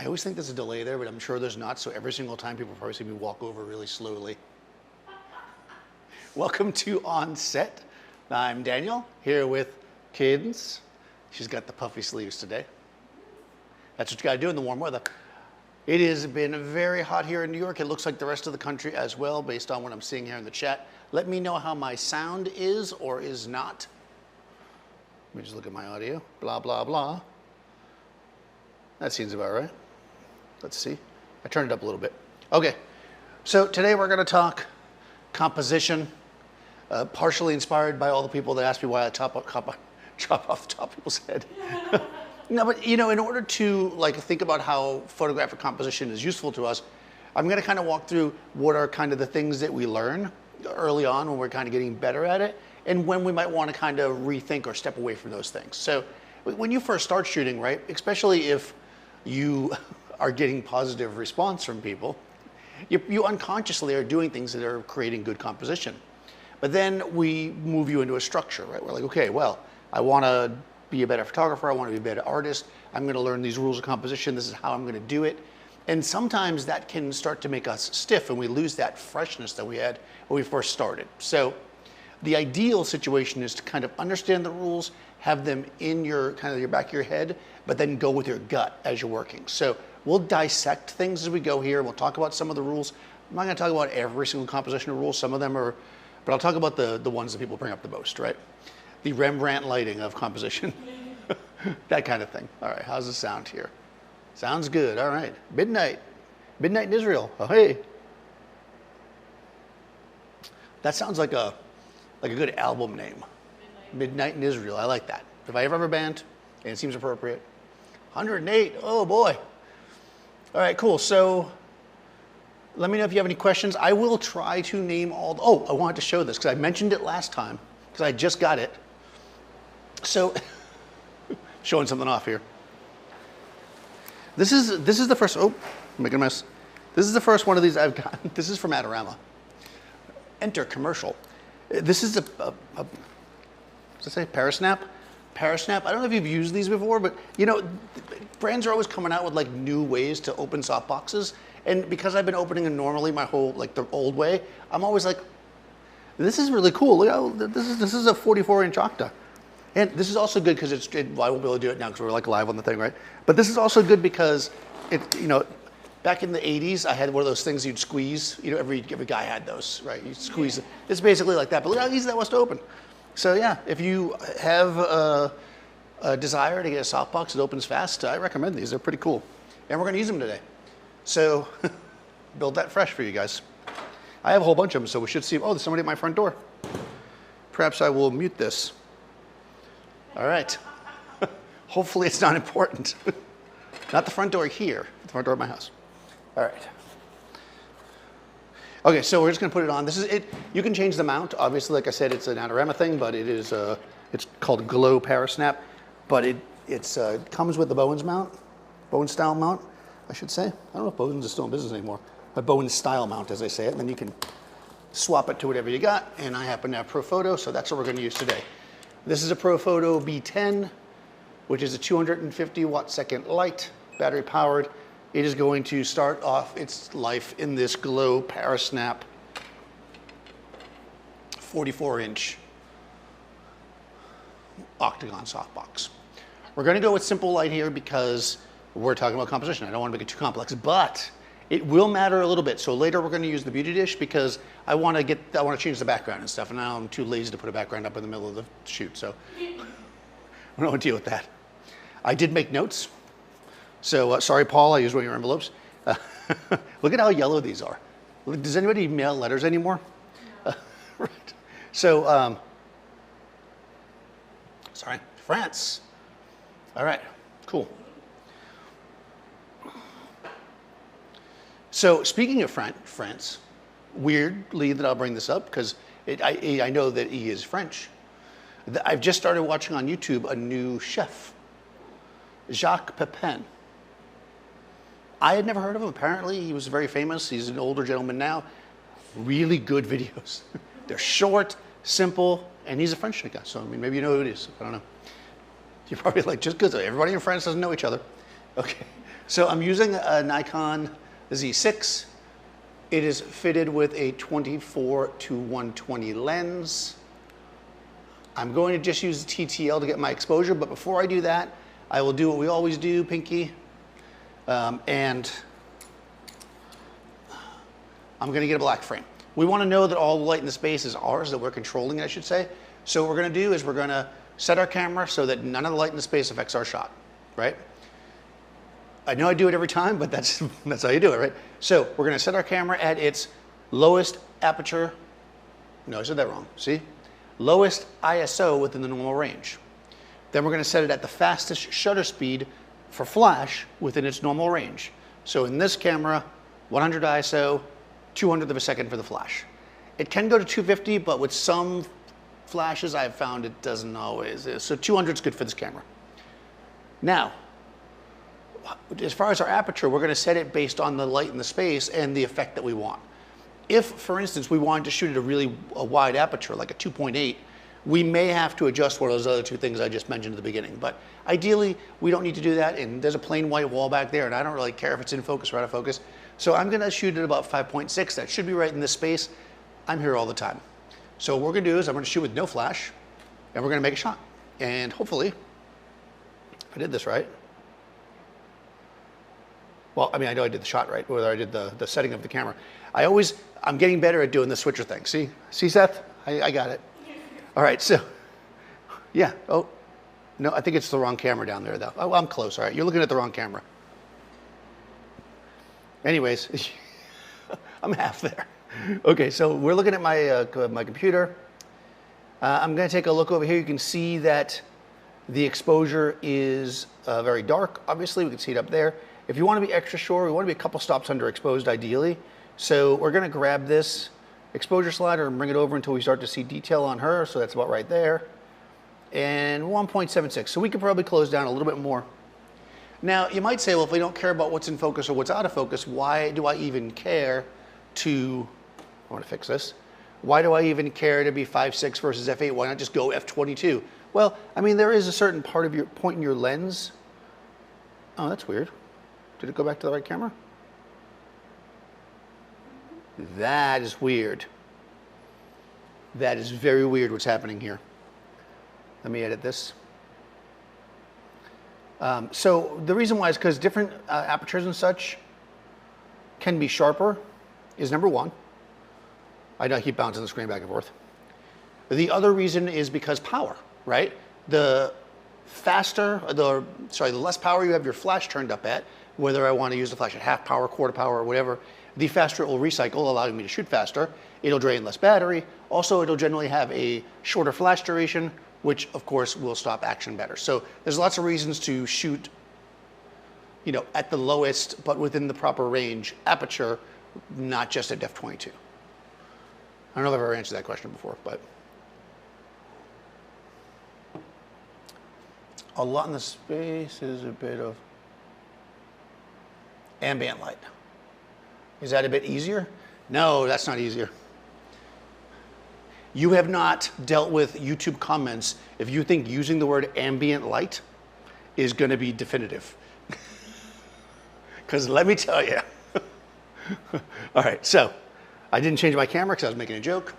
I always think there's a delay there, but I'm sure there's not. So every single time people probably see me walk over really slowly. Welcome to OnSet. I'm Daniel, here with Cadence. She's got the puffy sleeves today. That's what you gotta do in the warm weather. It has been very hot here in New York. It looks like the rest of the country as well, based on what I'm seeing here in the chat. Let me know how my sound is or is not. Let me just look at my audio. Blah, blah, blah. That seems about right. Let's see. I turned it up a little bit. Okay, so today we're gonna talk composition, partially inspired by all the people that asked me why I chop off the top of people's head. No, but you know, in order to think about how photographic composition is useful to us, I'm gonna kind of walk through what are kind of the things that we learn early on when we're kind of getting better at it, and when we might want to kind of rethink or step away from those things. So when you first start shooting, right, especially if you are getting positive response from people, you unconsciously are doing things that are creating good composition. But then we move you into a structure, right? We're like, okay, well, I want to be a better photographer. I want to be a better artist. I'm going to learn these rules of composition. This is how I'm going to do it. And sometimes that can start to make us stiff and we lose that freshness that we had when we first started. So the ideal situation is to kind of understand the rules, have them in your back of your head, but then go with your gut as you're working. So we'll dissect things as we go here. We'll talk about some of the rules. I'm not going to talk about every single composition rule. Some of them are, but I'll talk about the ones that people bring up the most, right? The Rembrandt lighting of composition, that kind of thing. All right, how's the sound here? Sounds good. All right, midnight in Israel. Oh, hey, that sounds like a good album name. Midnight in Israel. I like that. If I ever have a band, and it seems appropriate. 108. Oh boy. All right, cool. So let me know if you have any questions. I will try to name all. Oh, I wanted to show this because I mentioned it last time because I just got it. So showing something off here. This is the first. Oh, I'm making a mess. This is the first one of these I've gotten. This is from Adorama. Enter commercial. This is what's it say? Parasnap. Parasnap. I don't know if you've used these before, but you know, brands are always coming out with like new ways to open soft boxes. And because I've been opening them normally my whole the old way, I'm always like, this is really cool. Look how this is a 44-inch Octa. And this is also good because I won't be able to do it now because we're live on the thing, right? But this is also good because back in the 80s, I had one of those things you'd squeeze. You know, every guy had those, right? You squeeze it. It's basically like that. But look how easy that was to open. So yeah, if you have a desire to get a softbox that opens fast, I recommend these. They're pretty cool. And we're going to use them today. So build that fresh for you guys. I have a whole bunch of them, so we should see. Oh, there's somebody at my front door. Perhaps I will mute this. All right. Hopefully it's not important. Not the front door here, the front door of my house. All right. Okay, so we're just gonna put it on. This is it. You can change the mount. Obviously, like I said, it's an Adorama thing, but it is it's called Glow Parasnap. But it comes with the Bowens mount, Bowens style mount, I should say. I don't know if Bowens is still in business anymore, but Bowens style mount, as I say it. And then you can swap it to whatever you got. And I happen to have Profoto, so that's what we're gonna use today. This is a Profoto B10, which is a 250 watt-second light, battery powered. It is going to start off its life in this Glow Parasnap 44-inch octagon softbox. We're going to go with simple light here because we're talking about composition. I don't want to make it too complex, but it will matter a little bit. So later we're going to use the beauty dish because I want to change the background and stuff, and now I'm too lazy to put a background up in the middle of the shoot, so I don't want to deal with that. I did make notes. So sorry, Paul, I used one of your envelopes. Look at how yellow these are. Does anybody mail letters anymore? Right. So, sorry, France. All right, cool. So speaking of France, weirdly that I'll bring this up because I know that he is French. I've just started watching on YouTube a new chef, Jacques Pepin. I had never heard of him. Apparently, he was very famous. He's an older gentleman now. Really good videos. They're short, simple, and he's a French guy. So, I mean, maybe you know who it is. I don't know. You're probably like, just because everybody in France doesn't know each other. Okay. So I'm using a Nikon Z6. It is fitted with a 24-120 lens. I'm going to just use the TTL to get my exposure, but before I do that, I will do what we always do, Pinky, and I'm going to get a black frame. We want to know that all the light in the space is ours, that we're controlling it, I should say. So what we're going to do is we're going to set our camera so that none of the light in the space affects our shot, right? I know I do it every time, but that's how you do it, right? So we're going to set our camera at its lowest aperture. No, I said that wrong. See? Lowest ISO within the normal range. Then we're going to set it at the fastest shutter speed for flash within its normal range. So in this camera, 100 ISO, 200th of a second for the flash. It can go to 250, but with some flashes I've found it doesn't always. So 200 is good for this camera. Now, as far as our aperture, we're going to set it based on the light in the space and the effect that we want. If, for instance, we wanted to shoot at a wide aperture, like a 2.8, we may have to adjust one of those other two things I just mentioned at the beginning. But ideally, we don't need to do that. And there's a plain white wall back there, and I don't really care if it's in focus or out of focus. So I'm going to shoot at about 5.6. That should be right in this space. I'm here all the time. So what we're going to do is I'm going to shoot with no flash, and we're going to make a shot. And hopefully, if I did this right, well, I mean, I know I did the shot right, whether I did the setting of the camera. I'm getting better at doing the switcher thing. See, Seth? I got it. All right, so, yeah. Oh, no, I think it's the wrong camera down there, though. Oh, I'm close. All right, you're looking at the wrong camera. Anyways, I'm half there. Okay, so we're looking at my computer. I'm going to take a look over here. You can see that the exposure is very dark. Obviously, we can see it up there. If you want to be extra sure, we want to be a couple stops underexposed ideally. So we're going to grab this exposure slider and bring it over until we start to see detail on her. So that's about right there. And 1.76. So we could probably close down a little bit more. Now, you might say, well, if we don't care about what's in focus or what's out of focus, why do I even care to, I want to fix this. Why do I even care to be 5.6 versus f8? Why not just go f22? Well, I mean, there is a certain part of your point in your lens. Oh, that's weird. Did it go back to the right camera? That is weird. That is very weird what's happening here. Let me edit this. So the reason why is because different apertures and such can be sharper is number one. I know I keep bouncing the screen back and forth. The other reason is because power, right? The less power you have your flash turned up at, whether I want to use the flash at half power, quarter power, or whatever, the faster it will recycle, allowing me to shoot faster. It'll drain less battery. Also, it'll generally have a shorter flash duration, which of course will stop action better. So there's lots of reasons to shoot, you know, at the lowest, but within the proper range aperture, not just at f22. I don't know if I've ever answered that question before, but a lot in the space is a bit of ambient light. Is that a bit easier? No, that's not easier. You have not dealt with YouTube comments if you think using the word ambient light is going to be definitive. Because let me tell you. All right, so I didn't change my camera because I was making a joke.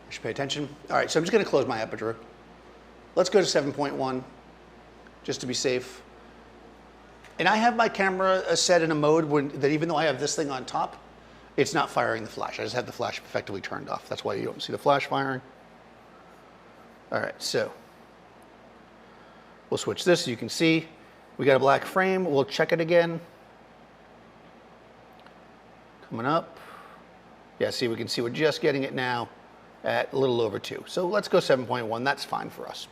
I should pay attention. All right, so I'm just going to close my aperture. Let's go to 7.1 just to be safe. And I have my camera set in a mode that even though I have this thing on top, it's not firing the flash. I just have the flash effectively turned off. That's why you don't see the flash firing. All right, so we'll switch this. You can see we got a black frame. We'll check it again. Coming up. Yeah, see, we can see we're just getting it now at a little over 2. So let's go 7.1. That's fine for us.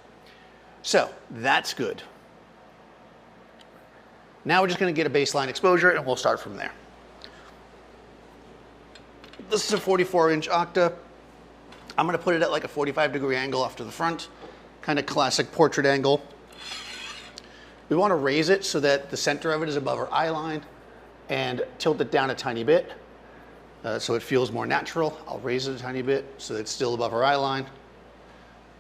So that's good. Now we're just going to get a baseline exposure, and we'll start from there. This is a 44-inch Octa. I'm going to put it at like a 45-degree angle off to the front, kind of classic portrait angle. We want to raise it so that the center of it is above our eye line and tilt it down a tiny bit so it feels more natural. I'll raise it a tiny bit so that it's still above her eye line.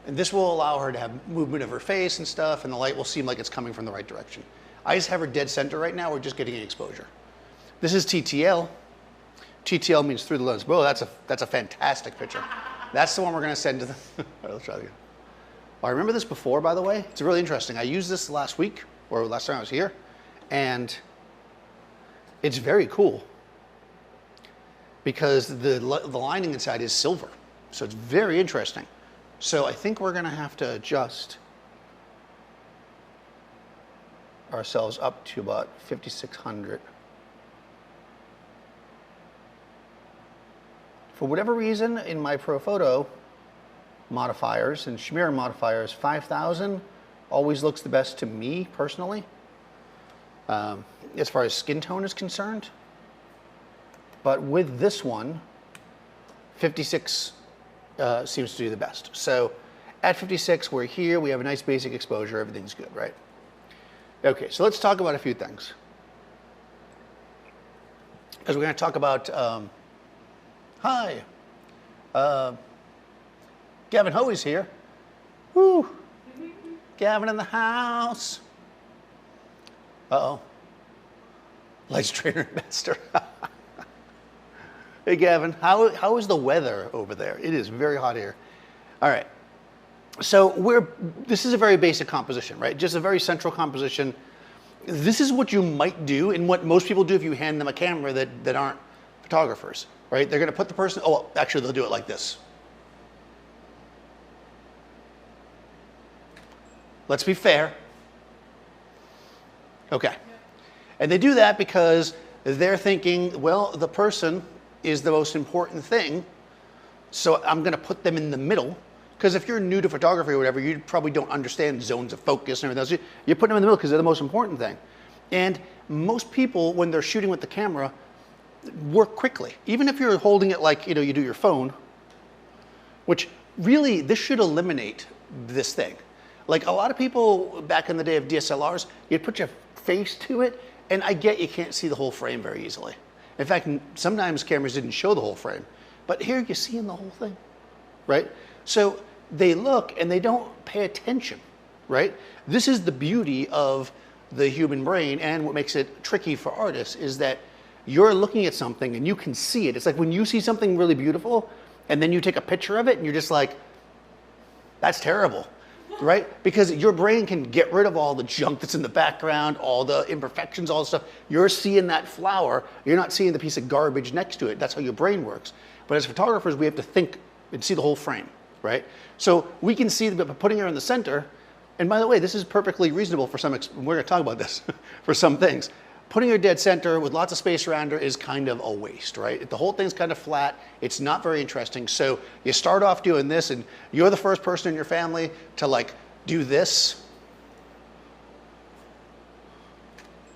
And this will allow her to have movement of her face and stuff, and the light will seem like it's coming from the right direction. I just have her dead center right now. We're just getting an exposure. This is TTL. TTL means through the lens. Whoa, that's a fantastic picture. That's the one we're going to send to the. All right, let's try it again. I remember this before, by the way. It's really interesting. I used this last week, or last time I was here, and it's very cool because the lining inside is silver. So it's very interesting. So I think we're going to have to adjust ourselves up to about 5600. For whatever reason, in my ProPhoto modifiers and Schmier modifiers, 5000 always looks the best to me personally, as far as skin tone is concerned. But with this one, 56 seems to do the best. So at 56, we're here, we have a nice basic exposure, everything's good, right? Okay, so let's talk about a few things. Because we're going to talk about, hi, Gavin Hoey's here. Woo, Gavin in the house. Uh-oh, Lights Trainer Master. Hey Gavin, how is the weather over there? It is very hot here. All right, so this is a very basic composition, right? Just a very central composition. This is what you might do and what most people do if you hand them a camera that aren't photographers, right? They're gonna put the person, oh, actually they'll do it like this. Let's be fair. Okay, and they do that because they're thinking, well, the person is the most important thing, so I'm going to put them in the middle, because if you're new to photography or whatever, you probably don't understand zones of focus and everything else. You put them in the middle because they're the most important thing. And most people, when they're shooting with the camera, work quickly. Even if you're holding it like, you do your phone, which really, this should eliminate this thing. Like a lot of people back in the day of DSLRs, you'd put your face to it, and I get you can't see the whole frame very easily. In fact, sometimes cameras didn't show the whole frame, but here you're seeing the whole thing, right? So they look and they don't pay attention, right? This is the beauty of the human brain, and what makes it tricky for artists is that you're looking at something and you can see it. It's like when you see something really beautiful and then you take a picture of it and you're just like, that's terrible. Right? Because your brain can get rid of all the junk that's in the background, all the imperfections, all the stuff. You're seeing that flower. You're not seeing the piece of garbage next to it. That's how your brain works. But as photographers, we have to think and see the whole frame, right? So we can see that by putting her in the center, and by the way, this is perfectly reasonable for some, we're going to talk about this, for some things. Putting her dead center with lots of space around her is kind of a waste, right? The whole thing's kind of flat. It's not very interesting. So you start off doing this, and you're the first person in your family to like do this,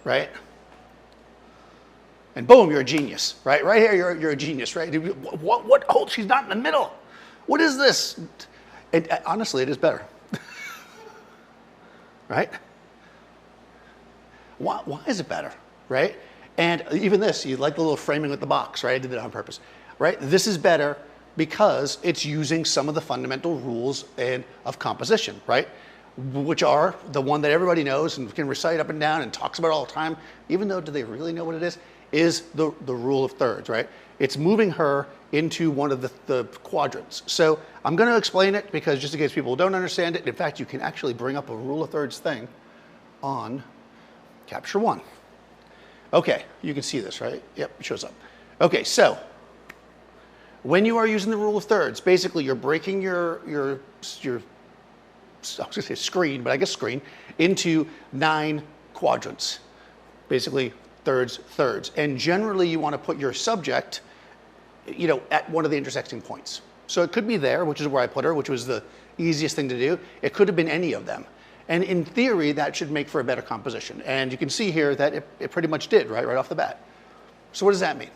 right? And boom, you're a genius, right? Right here, you're a genius, right? What? Oh, she's not in the middle. What is this? And honestly, it is better, right? Why is it better, right? And even this, you like the little framing with the box, right? I did that on purpose, right? This is better because it's using some of the fundamental rules of composition, right? Which are the one that everybody knows and can recite up and down and talks about all the time, even though do they really know what it is the rule of thirds, right? It's moving her into one of the quadrants. So I'm gonna explain it because just in case people don't understand it, in fact, you can actually bring up a rule of thirds thing on Capture One. Okay, you can see this, right? Yep, it shows up. Okay, so when you are using the rule of thirds, basically you're breaking your I was gonna say screen, but I guess screen, into 9 quadrants. Basically thirds. And generally you want to put your subject, at one of the intersecting points. So it could be there, which is where I put her, which was the easiest thing to do. It could have been any of them. And in theory, that should make for a better composition. And you can see here that it pretty much did, right off the bat. So what does that mean?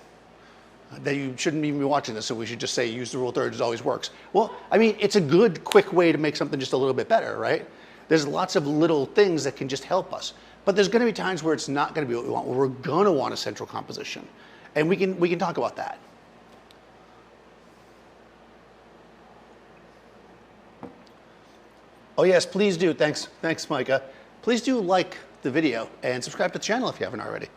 That you shouldn't even be watching this, so we should just say use the rule of thirds, it always works. Well, I mean, it's a good, quick way to make something just a little bit better, right? There's lots of little things that can just help us. But there's gonna be times where it's not gonna be what we want, where we're gonna want a central composition. And we can talk about that. Oh yes, please do, thanks Micah. Please do like the video and subscribe to the channel if you haven't already.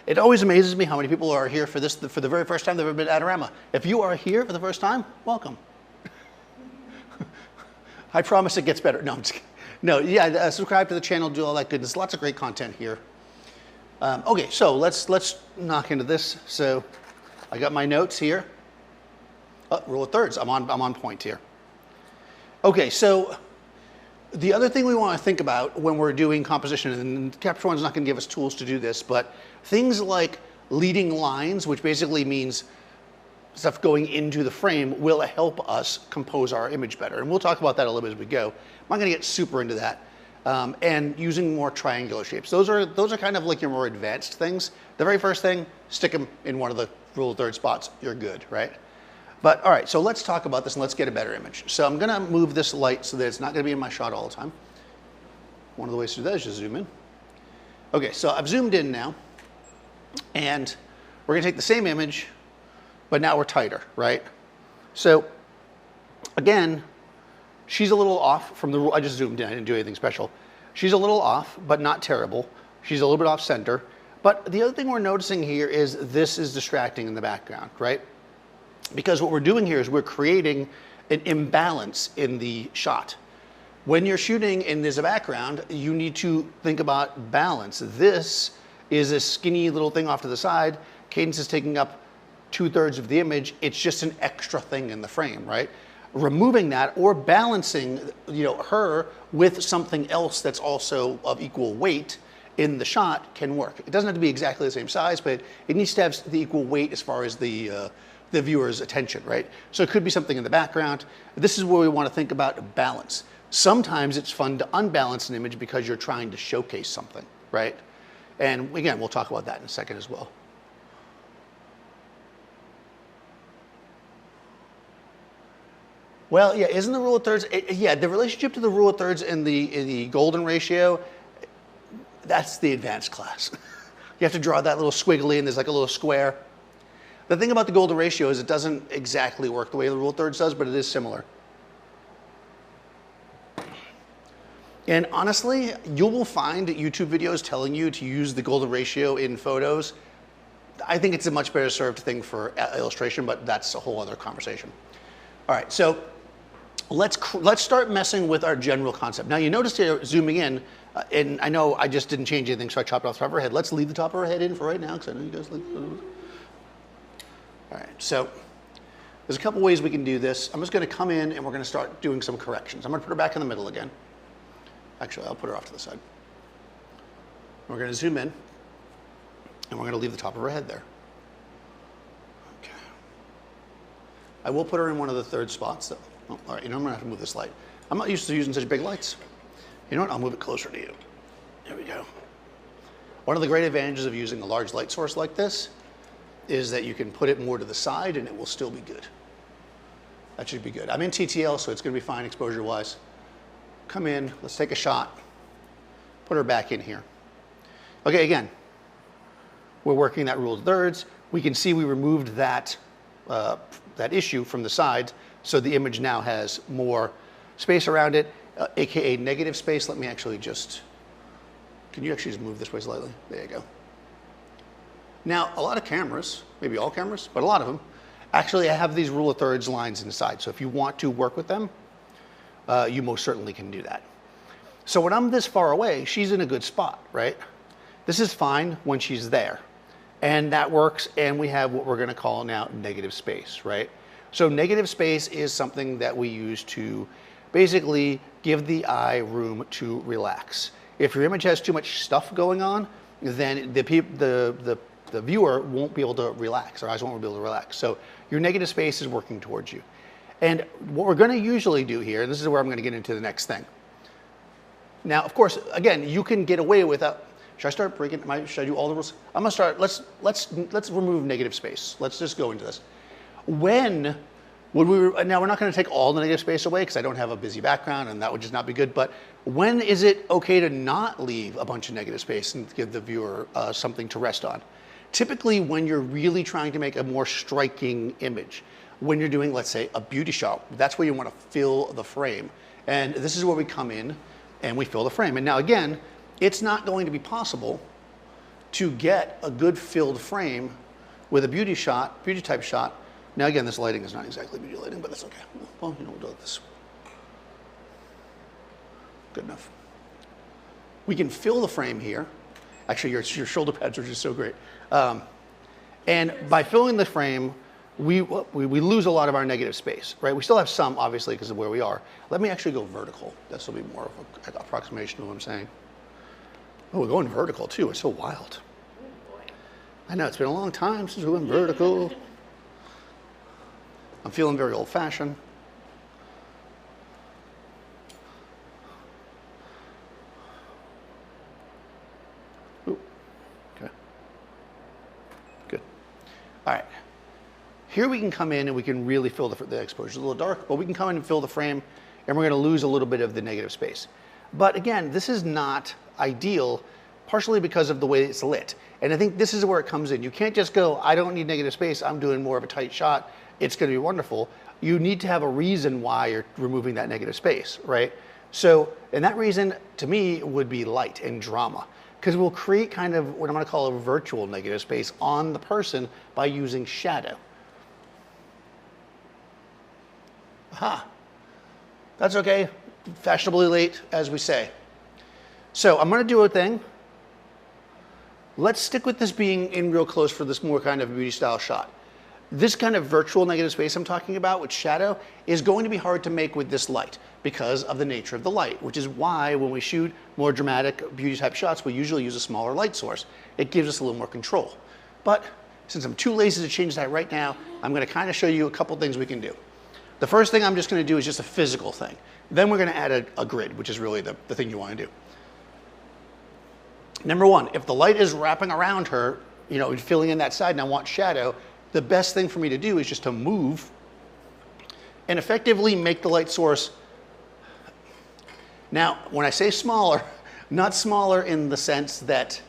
It always amazes me how many people are here for this for the very first time they've ever been at Adorama. If you are here for the first time, welcome. I promise it gets better. No, I'm just kidding. No, yeah, subscribe to the channel, do all that goodness. Lots of great content here. Okay, so let's knock into this. So I got my notes here. Oh, rule of thirds. I'm on point here. Okay, so the other thing we want to think about when we're doing composition, and Capture One's not going to give us tools to do this, but things like leading lines, which basically means stuff going into the frame, will help us compose our image better. And we'll talk about that a little bit as we go. I'm not going to get super into that. And using more triangular shapes. Those are kind of like your more advanced things. The very first thing, stick them in one of the rule of thirds spots. You're good, right? But all right, so let's talk about this and let's get a better image. So I'm gonna move this light so that it's not gonna be in my shot all the time. One of the ways to do that is just zoom in. Okay, so I've zoomed in now, and we're gonna take the same image, but now we're tighter, right? So again, she's a little off from the rule. I just zoomed in, I didn't do anything special. She's a little off, but not terrible. She's a little bit off center. But the other thing we're noticing here is this is distracting in the background, right? Because what we're doing here is we're creating an imbalance in the shot. When you're shooting and there's a background, you need to think about balance. This is a skinny little thing off to the side. Cadence is taking up 2/3 of the image. It's just an extra thing in the frame, right? Removing that or balancing, her with something else that's also of equal weight in the shot can work. It doesn't have to be exactly the same size, but it needs to have the equal weight as far as the viewer's attention, right? So it could be something in the background. This is where we want to think about balance. Sometimes it's fun to unbalance an image because you're trying to showcase something, right? And again, we'll talk about that in a second as well. Well, yeah, isn't the rule of thirds, yeah, the relationship to the rule of thirds and the golden ratio, that's the advanced class. You have to draw that little squiggly and there's like a little square. The thing about the golden ratio is it doesn't exactly work the way the rule of thirds does, but it is similar. And honestly, you will find YouTube videos telling you to use the golden ratio in photos. I think it's a much better served thing for illustration, but that's a whole other conversation. All right, so let's start messing with our general concept. Now you notice here, zooming in, and I know I just didn't change anything, so I chopped off the top of her head. Let's leave the top of her head in for right now, because I know you guys like. All right, so there's a couple ways we can do this. I'm just going to come in and we're going to start doing some corrections. I'm going to put her back in the middle again. Actually, I'll put her off to the side. We're going to zoom in and we're going to leave the top of her head there. Okay. I will put her in one of the third spots though. Oh, all right, I'm going to have to move this light. I'm not used to using such big lights. You know what? I'll move it closer to you. There we go. One of the great advantages of using a large light source like this is that you can put it more to the side and it will still be good. That should be good. I'm in TTL, so it's going to be fine exposure-wise. Come in, let's take a shot. Put her back in here. Okay, again, we're working that rule of thirds. We can see we removed that issue from the side, so the image now has more space around it, aka negative space. Let me actually can you actually just move this way slightly? There you go. Now, a lot of cameras, maybe all cameras, but a lot of them, actually have these rule of thirds lines inside. So if you want to work with them, you most certainly can do that. So when I'm this far away, she's in a good spot, right? This is fine when she's there. And that works, and we have what we're gonna call now negative space, right? So negative space is something that we use to basically give the eye room to relax. If your image has too much stuff going on, then the viewer won't be able to relax, or eyes won't be able to relax. So your negative space is working towards you. And what we're gonna usually do here, and this is where I'm gonna get into the next thing. Now, of course, again, you can get away without, should I start breaking, should I do all the rules? I'm gonna start, let's remove negative space. Let's just go into this. When would we, now we're not gonna take all the negative space away because I don't have a busy background and that would just not be good, but when is it okay to not leave a bunch of negative space and give the viewer something to rest on? Typically when you're really trying to make a more striking image, when you're doing, let's say, a beauty shot, that's where you want to fill the frame. And this is where we come in and we fill the frame. And now again, it's not going to be possible to get a good filled frame with a beauty type shot. Now again, this lighting is not exactly beauty lighting, but that's okay. Well, we'll do it this. Good enough. We can fill the frame here. Actually, your shoulder pads are just so great. And by filling the frame, we lose a lot of our negative space, right? We still have some, obviously, because of where we are. Let me actually go vertical. This will be more of an approximation of what I'm saying. Oh, we're going vertical too. It's so wild. I know, it's been a long time since we went vertical. I'm feeling very old-fashioned. Ooh, okay. Good. All right. Here we can come in and we can really fill the exposure. It's a little dark, but we can come in and fill the frame, and we're going to lose a little bit of the negative space. But again, this is not ideal, partially because of the way it's lit. And I think this is where it comes in. You can't just go, I don't need negative space, I'm doing more of a tight shot, it's going to be wonderful. You need to have a reason why you're removing that negative space, right? So, and that reason, to me, would be light and drama. Because we'll create kind of what I'm going to call a virtual negative space on the person by using shadow. Aha. That's okay. Fashionably late, as we say. So I'm going to do a thing. Let's stick with this being in real close for this more kind of beauty style shot. This kind of virtual negative space I'm talking about with shadow is going to be hard to make with this light because of the nature of the light, which is why when we shoot more dramatic beauty type shots, we usually use a smaller light source. It gives us a little more control. But since I'm too lazy to change that right now, I'm going to kind of show you a couple things we can do. The first thing I'm just going to do is just a physical thing. Then we're going to add a grid, which is really the thing you want to do. Number one, if the light is wrapping around her, you know, filling in that side and I want shadow, the best thing for me to do is just to move and effectively make the light source. Now, when I say smaller, not smaller in the sense that,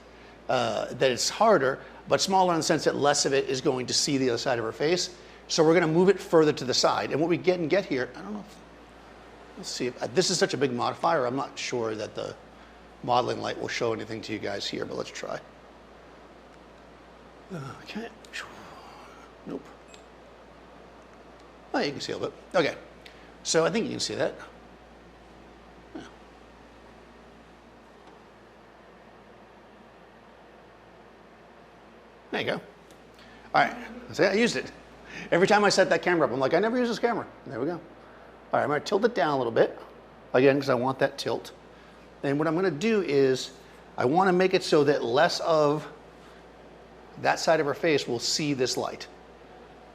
that it's harder, but smaller in the sense that less of it is going to see the other side of her face. So we're going to move it further to the side. And what we get here, I don't know if, let's see, this is such a big modifier, I'm not sure that the modeling light will show anything to you guys here, but let's try. Okay. Nope. Oh, you can see a little bit. Okay. So I think you can see that. Yeah. There you go. All right. See, I used it. Every time I set that camera up, I'm like, I never use this camera. There we go. All right, I'm going to tilt it down a little bit, again, because I want that tilt. And what I'm going to do is I want to make it so that less of that side of her face will see this light.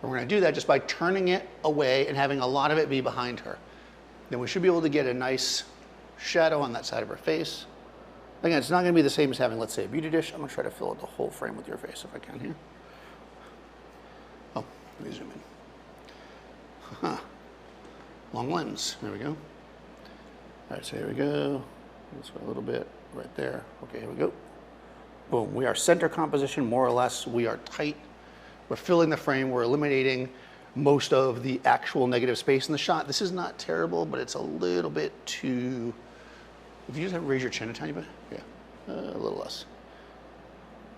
And we're going to do that just by turning it away and having a lot of it be behind her. Then we should be able to get a nice shadow on that side of her face. Again, it's not going to be the same as having, let's say, a beauty dish. I'm going to try to fill out the whole frame with your face if I can here. Oh, let me zoom in. Huh. Long lens. There we go. All right, so here we go. This way a little bit, right there. Okay, here we go. Boom, we are center composition, more or less. We are tight. We're filling the frame. We're eliminating most of the actual negative space in the shot. This is not terrible, but it's a little bit too, if you just have raise your chin a tiny bit, yeah, a little less.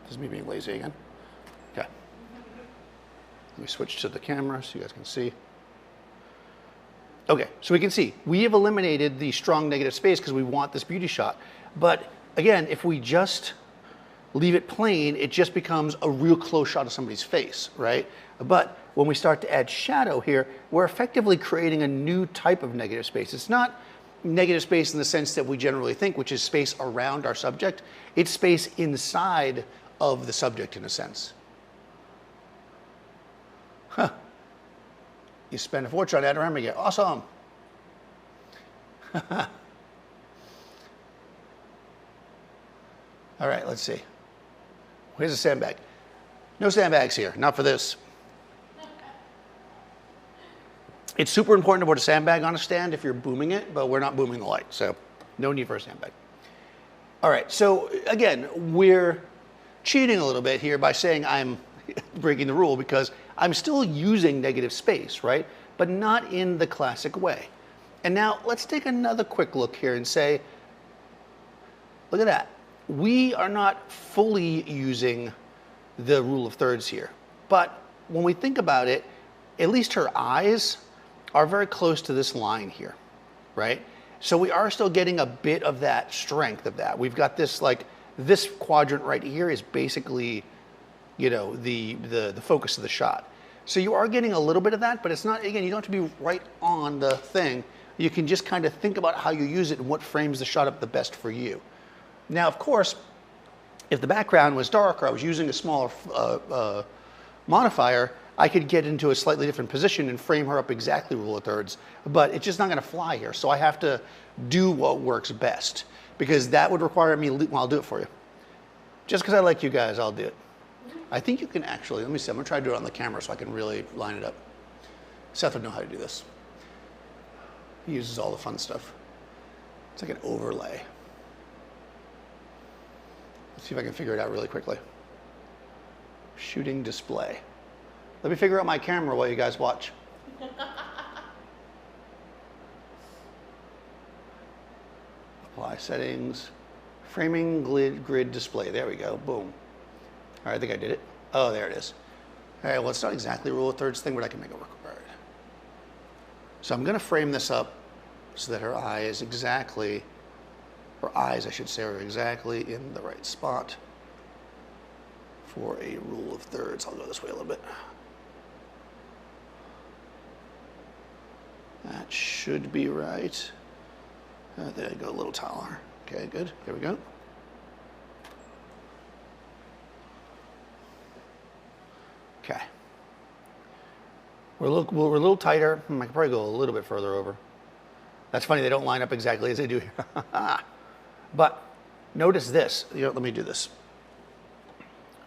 This is me being lazy again. Okay. Let me switch to the camera so you guys can see. Okay, so we can see we have eliminated the strong negative space because we want this beauty shot. But again, if we just leave it plain, it just becomes a real close shot of somebody's face, right? But when we start to add shadow here, we're effectively creating a new type of negative space. It's not negative space in the sense that we generally think, which is space around our subject. It's space inside of the subject in a sense. Huh. You spend a fortune on Adorama, you get awesome. All right, let's see. Here's a sandbag. No sandbags here, not for this. It's super important to put a sandbag on a stand if you're booming it, but we're not booming the light, so no need for a sandbag. All right, so again, we're cheating a little bit here by saying I'm breaking the rule because I'm still using negative space, right? But not in the classic way. And now let's take another quick look here and say, Look at that. We are not fully using the rule of thirds here. But when we think about it, at least her eyes are very close to this line here, right? So we are still getting a bit of that strength of that. We've got this, like, this quadrant right here is basically, you know, the focus of the shot. So you are getting a little bit of that, but it's not, again, you don't have to be right on the thing. You can just kind of think about how you use it and what frames the shot up the best for you. Now, of course, if the background was darker, I was using a smaller modifier, I could get into a slightly different position and frame her up exactly rule of thirds, but it's just not gonna fly here. So I have to do what works best, because that would require me, well, I'll do it for you. Just because I like you guys, I'll do it. I think you can actually, let me see, I'm gonna try to do it on the camera so I can really line it up. Seth would know how to do this. He uses all the fun stuff. It's like an overlay. Let's see if I can figure it out really quickly. Shooting display. Let me figure out my camera while you guys watch. Apply settings. Framing grid display. There we go. Boom. All right, I think I did it. Oh, there it is. All right, well, it's not exactly rule of thirds thing, but I can make it work. All right. So I'm going to frame this up so that her eyes, I should say, are exactly in the right spot for a rule of thirds. I'll go this way a little bit. That should be right. There you go, a little taller. Okay, good. Here we go. Okay. We're a little tighter. I could probably go a little bit further over. That's funny, they don't line up exactly as they do here. But notice this. You know, let me do this.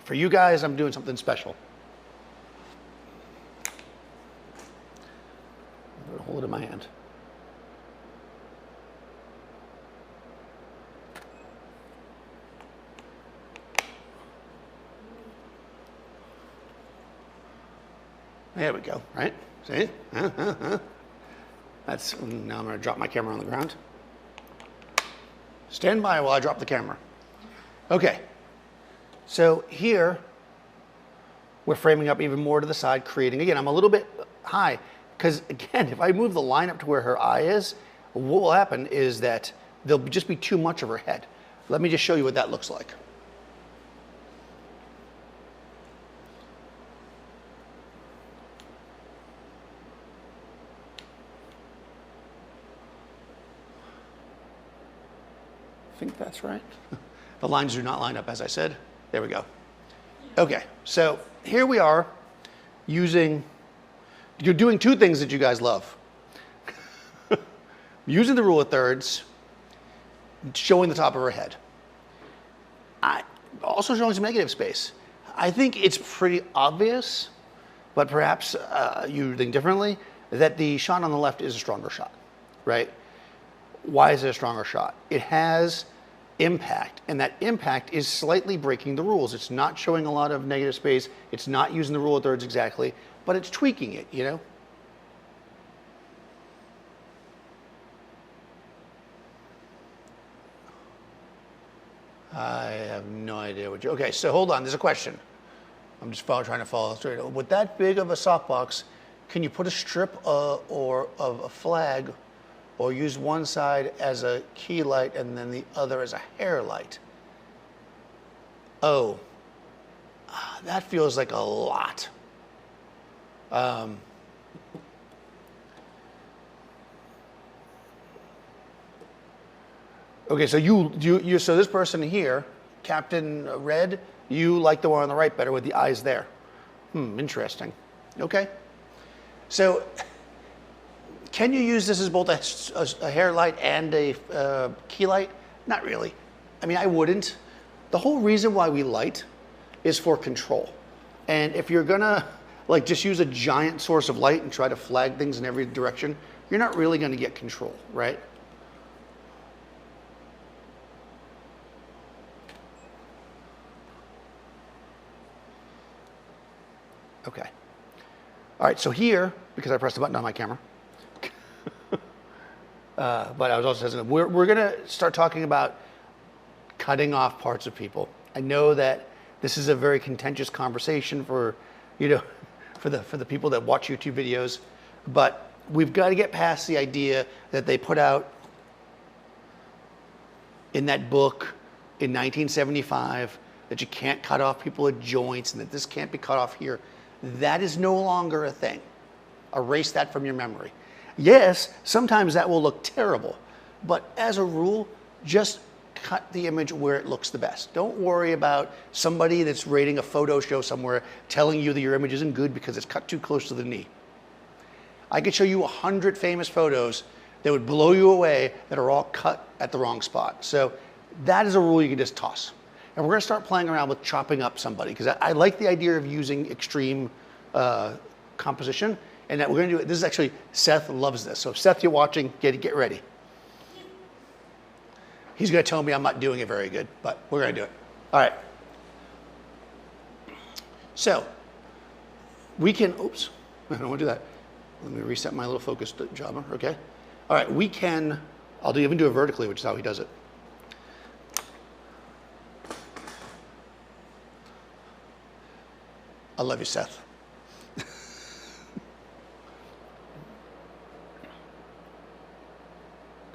For you guys, I'm doing something special. I'm going to hold it in my hand. There we go, right? See? That's, now I'm going to drop my camera on the ground. Stand by while I drop the camera. Okay, so here we're framing up even more to the side, creating, again, I'm a little bit high, because again, if I move the line up to where her eye is, what will happen is that there'll just be too much of her head. Let me just show you what that looks like. I think that's right. The lines do not line up, as I said. There we go. Okay, so here we are you're doing two things that you guys love. Using the rule of thirds, showing the top of her head. Also showing some negative space. I think it's pretty obvious, but perhaps you think differently, that the shot on the left is a stronger shot, right? Why is it a stronger shot? It has impact, and that impact is slightly breaking the rules. It's not showing a lot of negative space. It's not using the rule of thirds exactly, but it's tweaking it, you know? I have no idea what you, okay, so hold on, there's a question. I'm just trying to follow straight. With that big of a softbox, can you put a strip or of a flag, or use one side as a key light and then the other as a hair light? Oh, that feels like a lot. Okay, so so this person here, Captain Red, you like the one on the right better with the eyes there. Interesting. Okay. So, can you use this as both a hair light and a key light? Not really. I mean, I wouldn't. The whole reason why we light is for control. And if you're gonna like just use a giant source of light and try to flag things in every direction, you're not really gonna get control, right? Okay. All right, so here, because I pressed the button on my camera, but I was also saying, we're going to start talking about cutting off parts of people. I know that this is a very contentious conversation for, for the people that watch YouTube videos, but we've got to get past the idea that they put out in that book in 1975 that you can't cut off people at joints and that this can't be cut off here. That is no longer a thing. Erase that from your memory. Yes, sometimes that will look terrible, but as a rule, just cut the image where it looks the best. Don't worry about somebody that's rating a photo show somewhere telling you that your image isn't good because it's cut too close to the knee. I could show you 100 famous photos that would blow you away that are all cut at the wrong spot. So that is a rule you can just toss. And we're gonna start playing around with chopping up somebody because I like the idea of using extreme composition, and that we're gonna do it. This is actually, Seth loves this. So if Seth, you're watching, get ready. He's gonna tell me I'm not doing it very good, but we're gonna do it. All right. So we can, oops, I don't wanna do that. Let me reset my little focus jobber, okay? All right, we can, I'll even do it vertically, which is how he does it. I love you, Seth.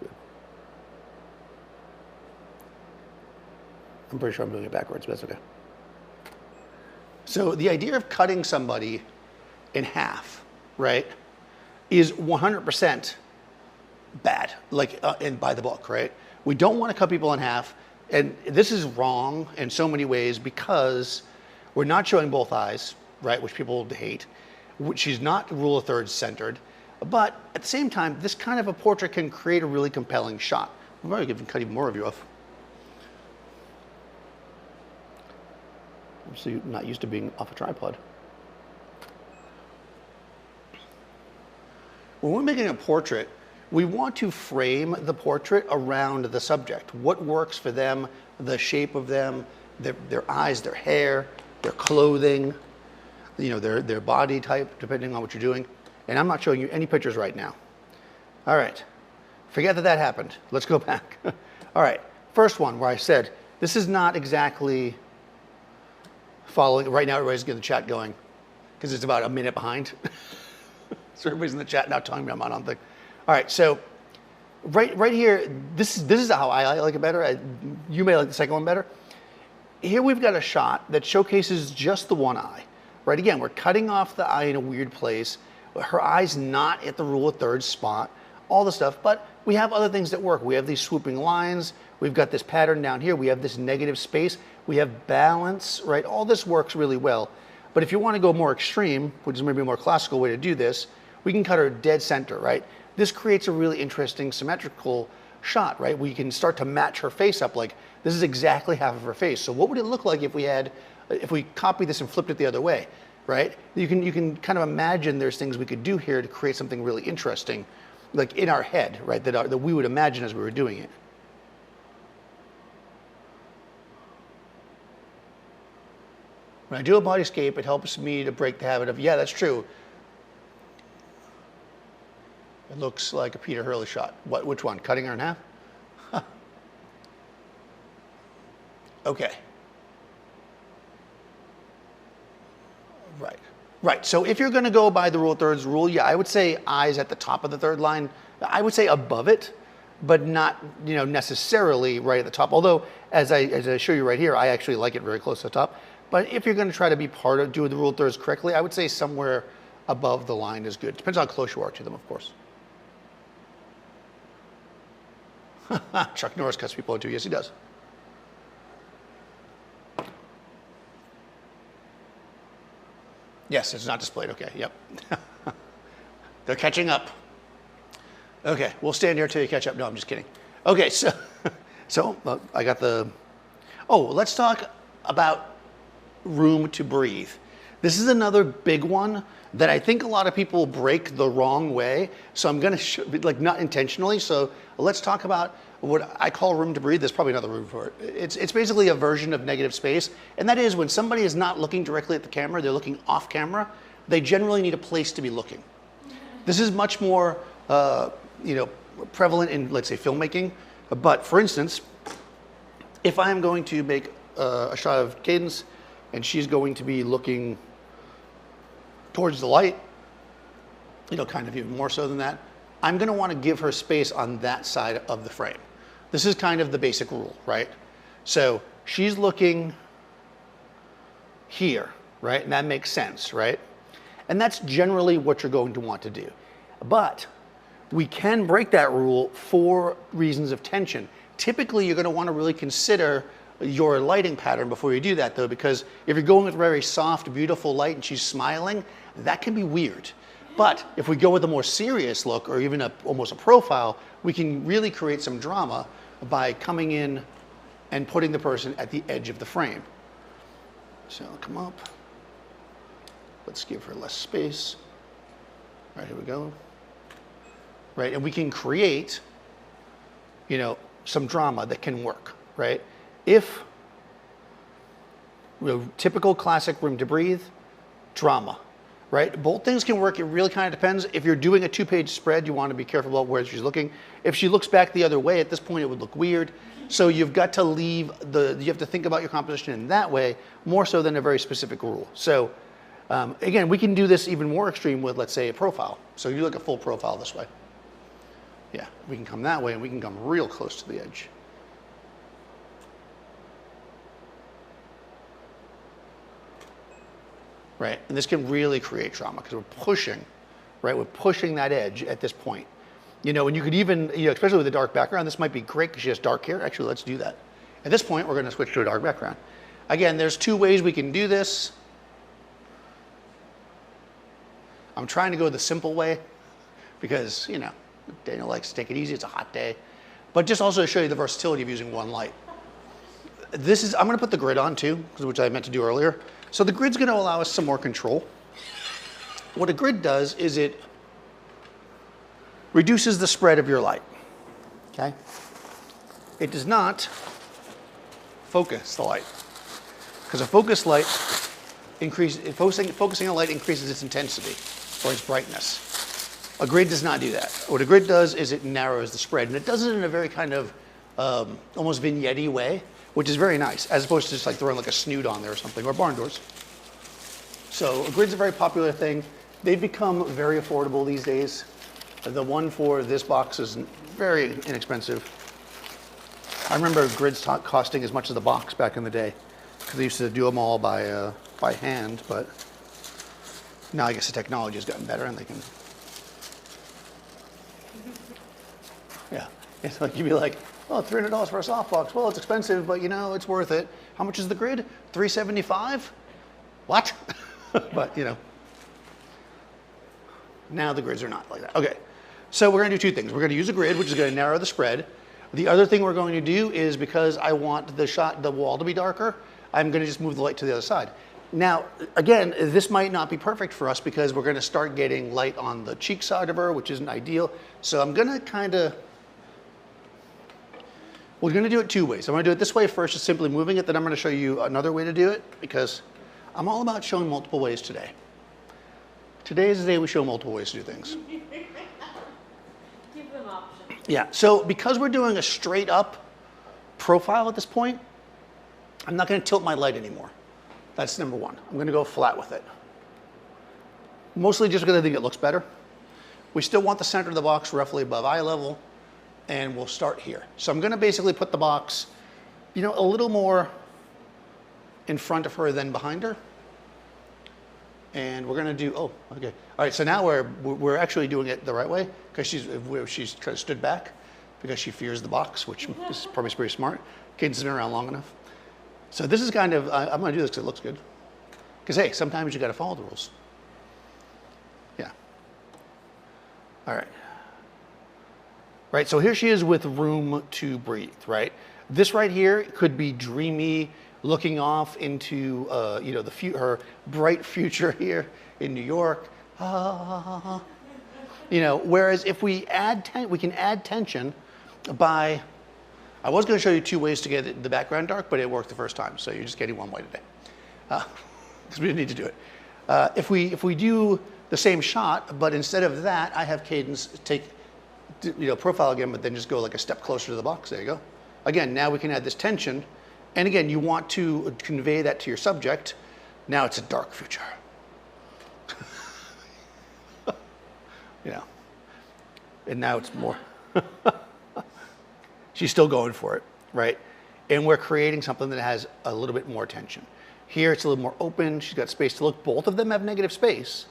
Good. I'm pretty sure I'm doing it backwards, but that's okay. So the idea of cutting somebody in half, right, is 100% bad, like and by the book, right? We don't want to cut people in half, and this is wrong in so many ways because we're not showing both eyes, right, which people hate. She's not rule of thirds centered, but at the same time, this kind of a portrait can create a really compelling shot. I'm probably going to cut even more of you off. I'm so not used to being off a tripod. When we're making a portrait, we want to frame the portrait around the subject. What works for them, the shape of them, their eyes, their hair, their clothing, their body type, depending on what you're doing. And I'm not showing you any pictures right now. All right, forget that happened. Let's go back. All right, first one where I said, this is not exactly following, right now everybody's getting the chat going because it's about a minute behind. So everybody's in the chat now telling me I'm not on thing. All right, so right here, this is how I like it better. You may like the second one better. Here we've got a shot that showcases just the one eye, right? Again, we're cutting off the eye in a weird place. Her eye's not at the rule of thirds spot, all the stuff, but we have other things that work. We have these swooping lines. We've got this pattern down here. We have this negative space. We have balance, right? All this works really well. But if you want to go more extreme, which is maybe a more classical way to do this, we can cut her dead center, right? This creates a really interesting symmetrical shot, right? We can start to match her face up like this is exactly half of her face. So what would it look like if we copied this and flipped it the other way, right? You can kind of imagine there's things we could do here to create something really interesting, like in our head, right? That we would imagine as we were doing it. When I do a bodyscape, it helps me to break the habit of, yeah, that's true. It looks like a Peter Hurley shot. Which one? Cutting her in half? Huh. Okay. Right. So if you're going to go by the rule of thirds rule, yeah, I would say eyes at the top of the third line. I would say above it, but not necessarily right at the top. Although, as I show you right here, I actually like it very close to the top. But if you're going to try to be part of doing the rule of thirds correctly, I would say somewhere above the line is good. Depends on how close you are to them, of course. Chuck Norris cuts people in two. Yes, he does. Yes, it's not displayed. Okay, yep. They're catching up. Okay, we'll stand here till you catch up. No, I'm just kidding. Okay, so I got the, let's talk about room to breathe. This is another big one that I think a lot of people break the wrong way. So I'm going to, like not intentionally. So let's talk about what I call room to breathe. There's probably another room for it. It's basically a version of negative space. And that is when somebody is not looking directly at the camera, they're looking off camera, they generally need a place to be looking. This is much more, prevalent in, let's say, filmmaking. But for instance, if I'm going to make a shot of Cadence and she's going to be looking towards the light, kind of even more so than that, I'm going to want to give her space on that side of the frame. This is kind of the basic rule, right? So she's looking here, right? And that makes sense, right? And that's generally what you're going to want to do. But we can break that rule for reasons of tension. Typically, you're going to want to really consider your lighting pattern before you do that, though, because if you're going with very soft, beautiful light and she's smiling, that can be weird. But if we go with a more serious look, or even almost a profile, we can really create some drama by coming in and putting the person at the edge of the frame. So I'll come up. Let's give her less space. All right, here we go. Right, and we can create, some drama that can work, right? If typical classic room to breathe, drama, right? Both things can work. It really kind of depends. If you're doing a 2-page spread, you want to be careful about where she's looking. If she looks back the other way, at this point, it would look weird. So you've got to you have to think about your composition in that way, more so than a very specific rule. So again, we can do this even more extreme with, let's say, a profile. So you look at full profile this way. Yeah, we can come that way and we can come real close to the edge. Right, and this can really create drama because we're pushing, right? We're pushing that edge at this point. And you could even, especially with a dark background, this might be great because she has dark hair. Actually, let's do that. At this point, we're going to switch to a dark background. Again, there's 2 ways we can do this. I'm trying to go the simple way because, Daniel likes to take it easy. It's a hot day. But just also to show you the versatility of using one light. I'm going to put the grid on too, which I meant to do earlier. So the grid's going to allow us some more control. What a grid does is it reduces the spread of your light, okay? It does not focus the light, because a focused light focusing a light increases its intensity or its brightness. A grid does not do that. What a grid does is it narrows the spread, and it does it in a very kind of almost vignette-y way, which is very nice, as opposed to just like throwing like a snoot on there or something, or barn doors. So a grid's a very popular thing. They've become very affordable these days. The one for this box is very inexpensive. I remember grids costing as much as the box back in the day, because they used to do them all by hand, but now I guess the technology has gotten better and they can. Yeah, it's like you'd be like, oh, $300 for a softbox. Well, it's expensive, but it's worth it. How much is the grid? $375? What? But now the grids are not like that. Okay, so we're going to do 2 things. We're going to use a grid, which is going to narrow the spread. The other thing we're going to do is, because I want the wall to be darker, I'm going to just move the light to the other side. Now, again, this might not be perfect for us because we're going to start getting light on the cheek side of her, which isn't ideal. So I'm going to we're going to do it 2 ways. I'm going to do it this way first, just simply moving it. Then I'm going to show you another way to do it, because I'm all about showing multiple ways today. Today is the day we show multiple ways to do things. Give them options. Yeah, so because we're doing a straight up profile at this point, I'm not going to tilt my light anymore. That's number 1. I'm going to go flat with it. Mostly just because I think it looks better. We still want the center of the box roughly above eye level, and we'll start here. So I'm going to basically put the box, a little more in front of her than behind her. And we're going to do, oh, okay. All right, so now we're actually doing it the right way, because she's kind of stood back because she fears the box, which is probably pretty smart. Cadence has been around long enough. So this is kind of, I'm going to do this because it looks good. Because, hey, sometimes you got to follow the rules. Yeah. All right. Right, so here she is with room to breathe, right? This right here could be dreamy, looking off into, her bright future here in New York. Whereas if we we can add tension by, I was going to show you 2 ways to get the background dark, but it worked the first time, so you're just getting 1 way today, because we didn't need to do it. If we do the same shot, but instead of that, I have Cadence take, profile again, but then just go like a step closer to the box. There you go. again, now we can add this tension. And again, you want to convey that to your subject. Now it's a dark future. You know, and now it's more. She's still going for it, right? And we're creating something that has a little bit more tension. Here it's a little more open. She's got space to look. Both of them have negative space,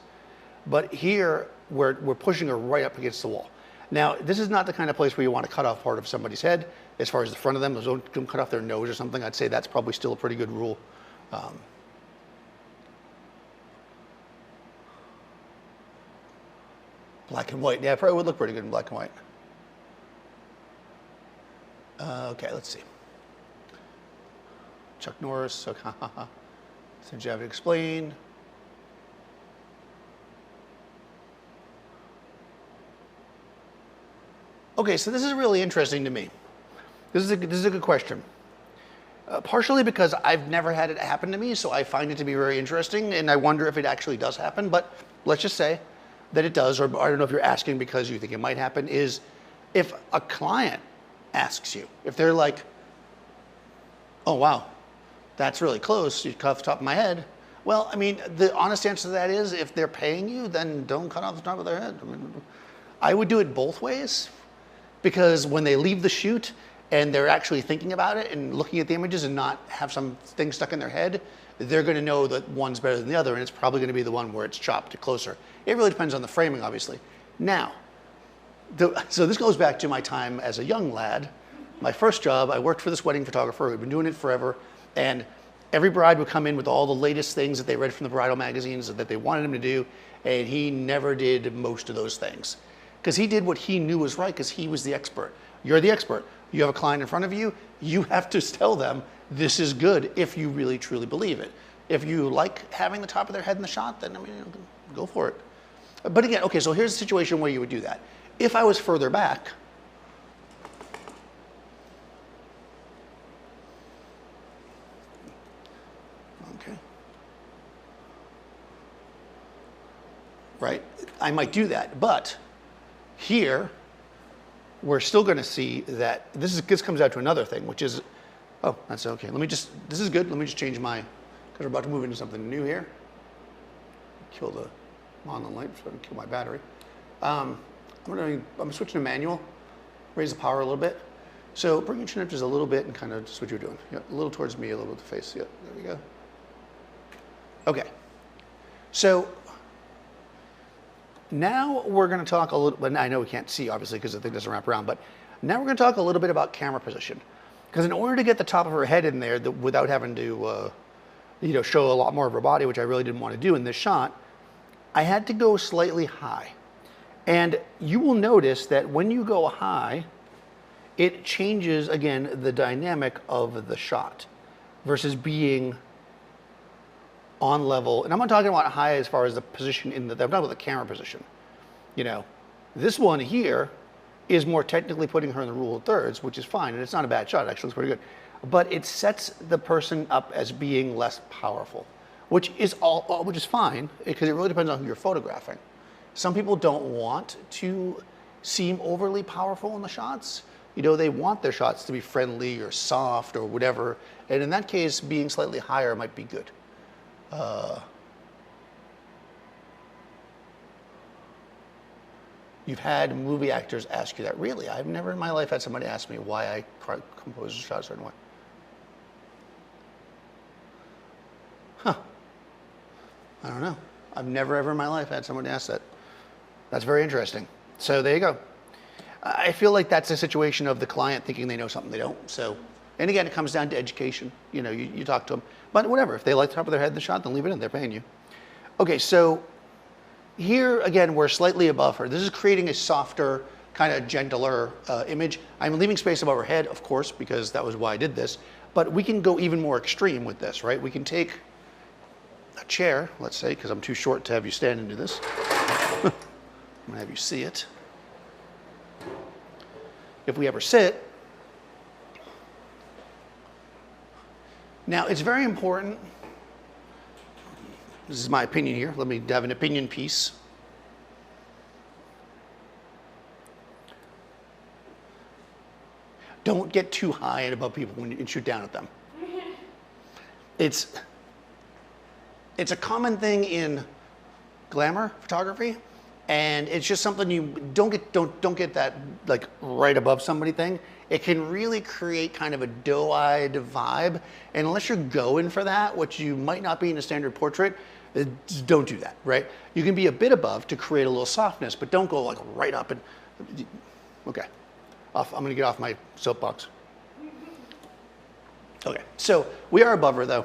but here we're pushing her right up against the wall. Now, this is not the kind of place where you want to cut off part of somebody's head. As far as the front of them, don't cut off their nose or something. I'd say that's probably still a pretty good rule. Black and white, yeah, probably would look pretty good in black and white. Okay, let's see. Chuck Norris, so since you have to explain. Okay, so this is really interesting to me. This is a good question. Partially because I've never had it happen to me, so I find it to be very interesting, and I wonder if it actually does happen, but let's just say that it does, or I don't know if you're asking because you think it might happen, is if a client asks you, if they're like, oh wow, that's really close, you cut off the top of my head. Well, I mean, the honest answer to that is if they're paying you, then don't cut off the top of their head. I mean, I would do it both ways, because when they leave the shoot and they're actually thinking about it and looking at the images and not have some thing stuck in their head, they're going to know that one's better than the other, and it's probably going to be the one where it's chopped closer. It really depends on the framing, obviously. Now, so this goes back to my time as a young lad. My first job, I worked for this wedding photographer who'd been doing it forever, and every bride would come in with all the latest things that they read from the bridal magazines that they wanted him to do, and he never did most of those things. Because he did what he knew was right, because he was the expert. You're the expert. You have a client in front of you, you have to tell them this is good if you really truly believe it. If you like having the top of their head in the shot, then I mean, go for it. But again, okay, so here's a situation where you would do that. If I was further back, okay, right, I might do that, but here, we're still going to see that this comes out to another thing, which is, oh, that's okay. This is good. Let me just change because we're about to move into something new here. Kill the on the light so I can kill my battery. I'm switching to manual, raise the power a little bit. So bring your chin up just a little bit and kind of just what you're doing. Yeah, a little towards me, a little bit to the face. Yeah, there we go. Okay. So now we're going to talk a little, but I know we can't see obviously because the thing doesn't wrap around, but now we're going to talk a little bit about camera position. Because in order to get the top of her head in there without having to show a lot more of her body, which I really didn't want to do in this shot, I had to go slightly high. And you will notice that when you go high, it changes, again, the dynamic of the shot versus being on level. And I'm not talking about high as far as the position I'm talking about the camera position. You know, this one here is more technically putting her in the rule of thirds, which is fine, and it's not a bad shot. It actually looks pretty good. But it sets the person up as being less powerful, which is fine, because it really depends on who you're photographing. Some people don't want to seem overly powerful in the shots. You know, they want their shots to be friendly or soft or whatever, and in that case, being slightly higher might be good. You've had movie actors ask you that. Really? I've never in my life had somebody ask me why I compose a shot a certain way. Huh. I don't know. I've never ever in my life had someone ask that. That's very interesting. So there you go. I feel like that's a situation of the client thinking they know something they don't. So, and again, it comes down to education. You know, you talk to them. But whatever, if they like the top of their head in the shot, then leave it in. They're paying you. Okay, so here, again, we're slightly above her. This is creating a softer, kind of gentler image. I'm leaving space above her head, of course, because that was why I did this. But we can go even more extreme with this, right? We can take a chair, let's say, because I'm too short to have you stand into this. I'm going to have you see it. If we ever sit. Now, it's very important. This is my opinion here. Let me have an opinion piece. don't get too high and above people when you shoot down at them. It's a common thing in glamour photography, and it's just something you don't get that like right above somebody thing. It can really create kind of a doe-eyed vibe, and unless you're going for that, which you might not be in a standard portrait, don't do that, right? You can be a bit above to create a little softness, but don't go like right up and, okay. I'm gonna get off my soapbox. Okay, so we are above her though.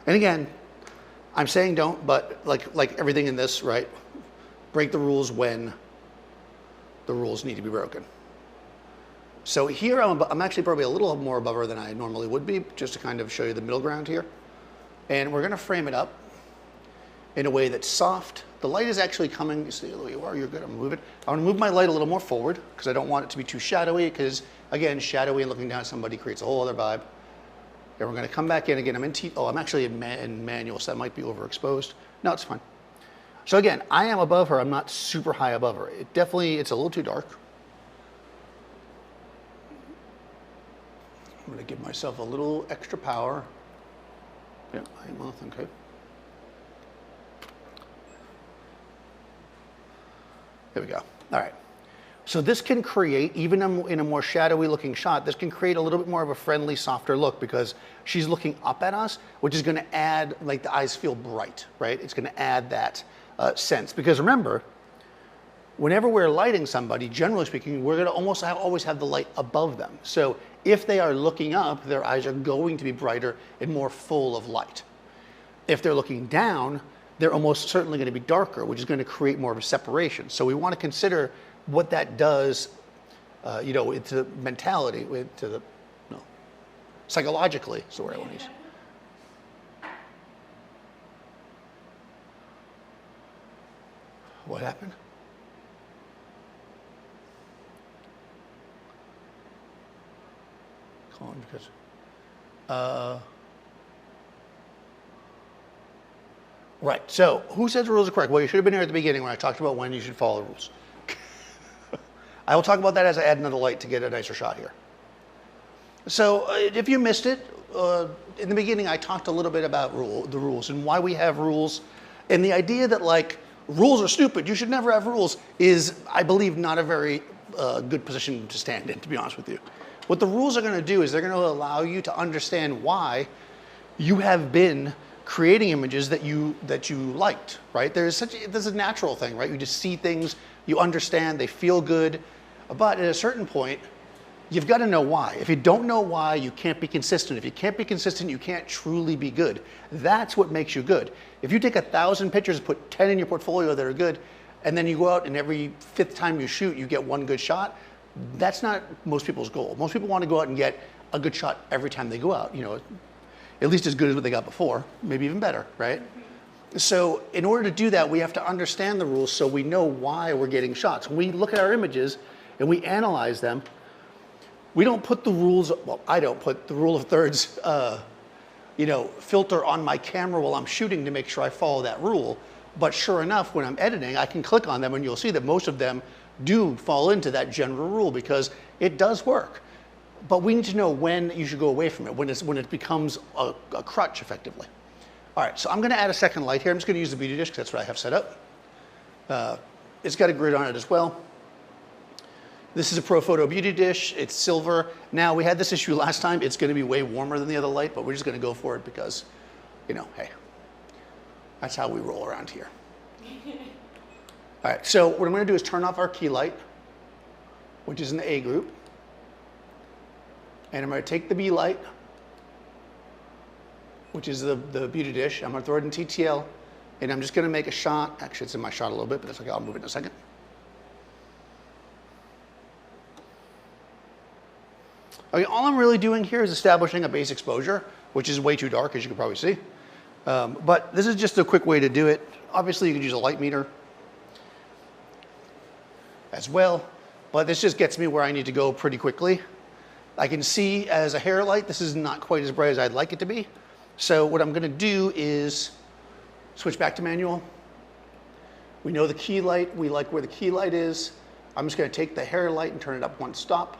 And again, I'm saying don't, but like everything in this, right? Break the rules when the rules need to be broken. So here I'm actually probably a little more above her than I normally would be, just to kind of show you the middle ground here. And we're gonna frame it up in a way that's soft. The light is actually coming, you see, you are, you're good, I'm gonna move it. I wanna move my light a little more forward because I don't want it to be too shadowy, because again, shadowy and looking down at somebody creates a whole other vibe. And we're gonna come back in again. I'm actually in manual, so that might be overexposed. No, it's fine. So again, I am above her, I'm not super high above her. It's a little too dark. I'm gonna give myself a little extra power. Yeah, okay. There we go. All right. So this can create, even in a more shadowy looking shot, this can create a little bit more of a friendly, softer look because she's looking up at us, which is gonna add, like the eyes feel bright, right? It's gonna add that sense. Because remember, whenever we're lighting somebody, generally speaking, we're gonna always have the light above them. So if they are looking up, their eyes are going to be brighter and more full of light. If they're looking down, they're almost certainly gonna be darker, which is gonna create more of a separation. So we wanna consider what that does, into the mentality, psychologically is the word I want to use. What happened? Right, so who says the rules are correct? Well, you should have been here at the beginning when I talked about when you should follow the rules. I will talk about that as I add another light to get a nicer shot here. So if you missed it, in the beginning I talked a little bit about the rules and why we have rules, and the idea that like rules are stupid, you should never have rules, is I believe not a very good position to stand in, to be honest with you. What the rules are going to do is they're going to allow you to understand why you have been creating images that you liked, right? There's a natural thing, right? You just see things, you understand, they feel good, but at a certain point, you've got to know why. If you don't know why, you can't be consistent. If you can't be consistent, you can't truly be good. That's what makes you good. If you take 1,000 pictures and put 10 in your portfolio that are good, and then you go out and every 5th time you shoot, you get one good shot, that's not most people's goal. Most people want to go out and get a good shot every time they go out, at least as good as what they got before, maybe even better, right? So in order to do that, we have to understand the rules so we know why we're getting shots. When we look at our images and we analyze them, we don't put the rules, well, I don't put the rule of thirds, filter on my camera while I'm shooting to make sure I follow that rule. But sure enough, when I'm editing, I can click on them and you'll see that most of them do fall into that general rule because it does work. But we need to know when you should go away from it, when it becomes a crutch, effectively. All right, so I'm going to add a second light here. I'm just going to use the beauty dish because that's what I have set up. It's got a grid on it as well. This is a Pro Photo beauty dish. It's silver. Now, we had this issue last time. It's going to be way warmer than the other light, but we're just going to go for it because, hey, that's how we roll around here. All right, so what I'm going to do is turn off our key light, which is in the A group. And I'm going to take the B light, which is the beauty dish. I'm going to throw it in TTL, and I'm just going to make a shot. Actually, it's in my shot a little bit, but that's okay. I'll move it in a second. Okay, all I'm really doing here is establishing a base exposure, which is way too dark, as you can probably see. But this is just a quick way to do it. Obviously, you could use a light meter as well, but this just gets me where I need to go pretty quickly. I can see as a hair light, this is not quite as bright as I'd like it to be. So what I'm going to do is switch back to manual. We know the key light. We like where the key light is. I'm just going to take the hair light and turn it up one stop.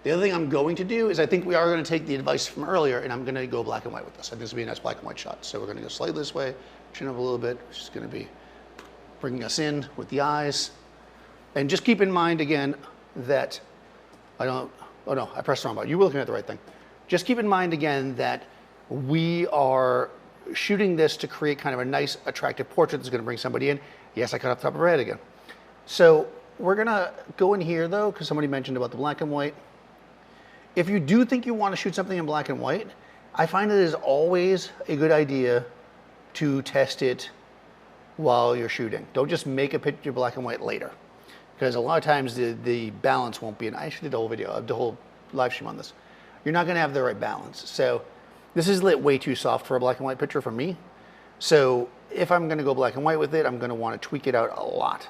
The other thing I'm going to do is I think we are going to take the advice from earlier, and I'm going to go black and white with this. I think this will be a nice black and white shot. So we're going to go slightly this way, chin up a little bit, which is going to be bringing us in with the eyes. And just keep in mind again that oh no, I pressed the wrong button. You were looking at the right thing. Just keep in mind again that we are shooting this to create kind of a nice, attractive portrait that's going to bring somebody in. Yes, I cut off the top of her head again. So we're going to go in here though, because somebody mentioned about the black and white. If you do think you want to shoot something in black and white, I find it is always a good idea to test it while you're shooting. Don't just make a picture black and white later, because a lot of times the balance won't be, and I actually did a whole video, the whole live stream on this. You're not going to have the right balance. So this is lit way too soft for a black and white picture for me. So if I'm going to go black and white with it, I'm going to want to tweak it out a lot.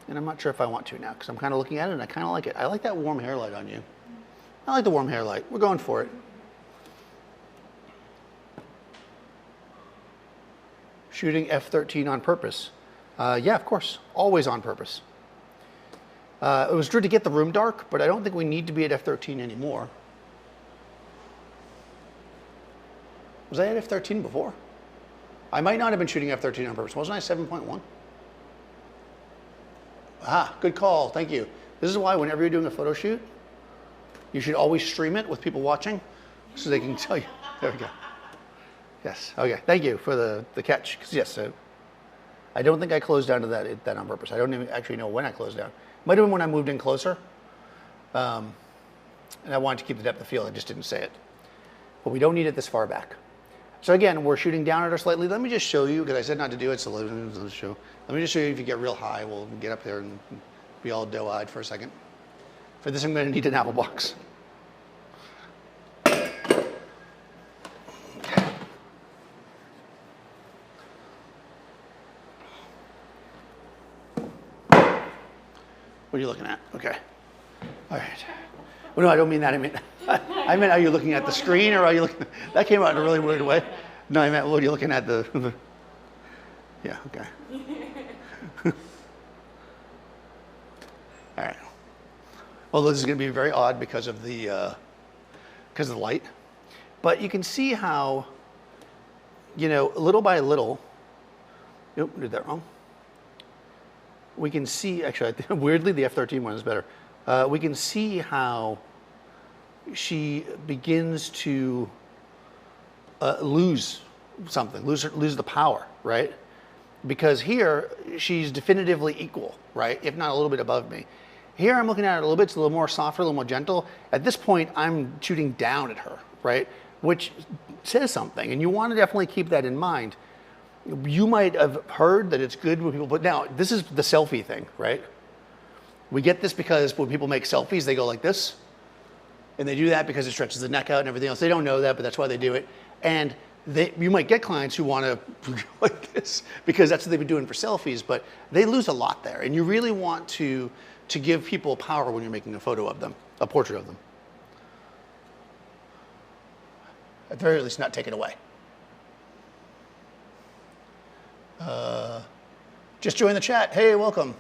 And I'm not sure if I want to now, because I'm kind of looking at it and I kind of like it. I like that warm hair light on you. I like the warm hair light. We're going for it. Shooting f13 on purpose. Yeah, of course. Always on purpose. It was good to get the room dark, but I don't think we need to be at f13 anymore. Was I at f13 before? I might not have been shooting f13 on purpose. Wasn't I 7.1? Ah, good call. Thank you. This is why whenever you're doing a photo shoot, you should always stream it with people watching so they can tell you. There we go. Yes. Okay. Thank you for the catch. Yes. I don't think I closed down to that on purpose. I don't even actually know when I closed down. Might have been when I moved in closer. And I wanted to keep the depth of field. I just didn't say it. But we don't need it this far back. So again, we're shooting down at her slightly. Let me just show you, because I said not to do it, so let me just show you if you get real high, we'll get up there and be all doe-eyed for a second. For this, I'm going to need an apple box. What are you looking at? Okay. All right. Well, no, I don't mean that. I meant, are you looking at the screen, or are you looking? That came out in a really weird way. No, I meant, what are you looking at the yeah. Okay. All right. Well, this is going to be very odd because of the light, but you can see how, little by little. Nope, did that wrong. We can see, actually, I think, weirdly, the f13 one is better. We can see how she begins to lose something, lose the power, right? Because here, she's definitively equal, right? If not a little bit above me. Here, I'm looking at it a little bit, it's a little more softer, a little more gentle. At this point, I'm shooting down at her, right? Which says something, and you want to definitely keep that in mind. You might have heard that it's good when people put, now, this is the selfie thing, right? We get this because when people make selfies, they go like this. And they do that because it stretches the neck out and everything else. They don't know that, but that's why they do it. And you might get clients who want to go like this because that's what they've been doing for selfies, but they lose a lot there. And you really want to give people power when you're making a photo of them, a portrait of them. At the very least, not take it away. Just join the chat. Hey, welcome.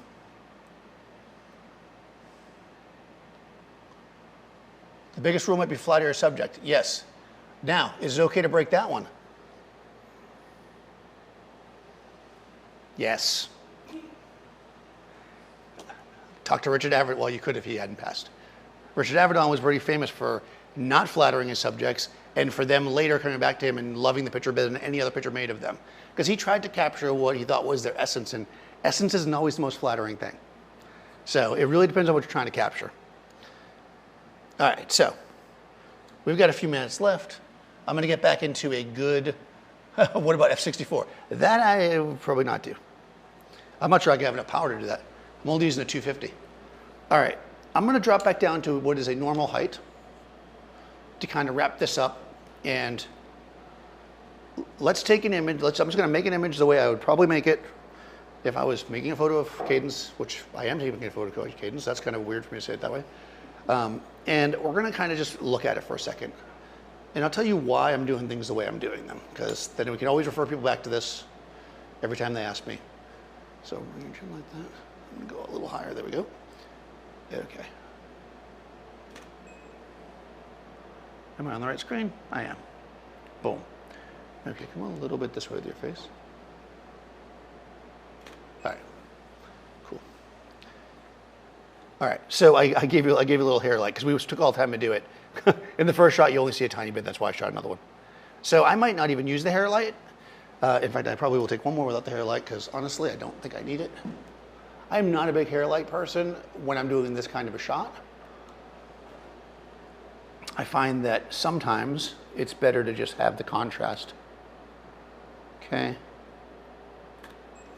The biggest rule might be flatter your subject. Yes. Now, is it okay to break that one? Yes. Talk to Richard Avedon. Well, you could if he hadn't passed. Richard Avedon was very famous for not flattering his subjects and for them later coming back to him and loving the picture better than any other picture made of them. Because he tried to capture what he thought was their essence, and essence isn't always the most flattering thing. So it really depends on what you're trying to capture. All right, so we've got a few minutes left. I'm going to get back into a good, what about F64? That I would probably not do. I'm not sure I can have enough power to do that. I'm only using the 250. All right, I'm going to drop back down to what is a normal height to kind of wrap this up. And let's take an image. I'm just going to make an image the way I would probably make it if I was making a photo of Cadence, which I am taking a photo of Cadence. That's kind of weird for me to say it that way. And we're going to kind of just look at it for a second. And I'll tell you why I'm doing things the way I'm doing them, because then we can always refer people back to this every time they ask me. So we're going to trim like that. I'm going to go a little higher. There we go. Okay. Am I on the right screen? I am. Boom. Okay, come on a little bit this way with your face. All right. Cool. All right. So I gave you a little hair light because we took all the time to do it. In the first shot, you only see a tiny bit. That's why I shot another one. So I might not even use the hair light. In fact, I probably will take one more without the hair light because honestly, I don't think I need it. I'm not a big hair light person when I'm doing this kind of a shot. I find that sometimes it's better to just have the contrast. Okay.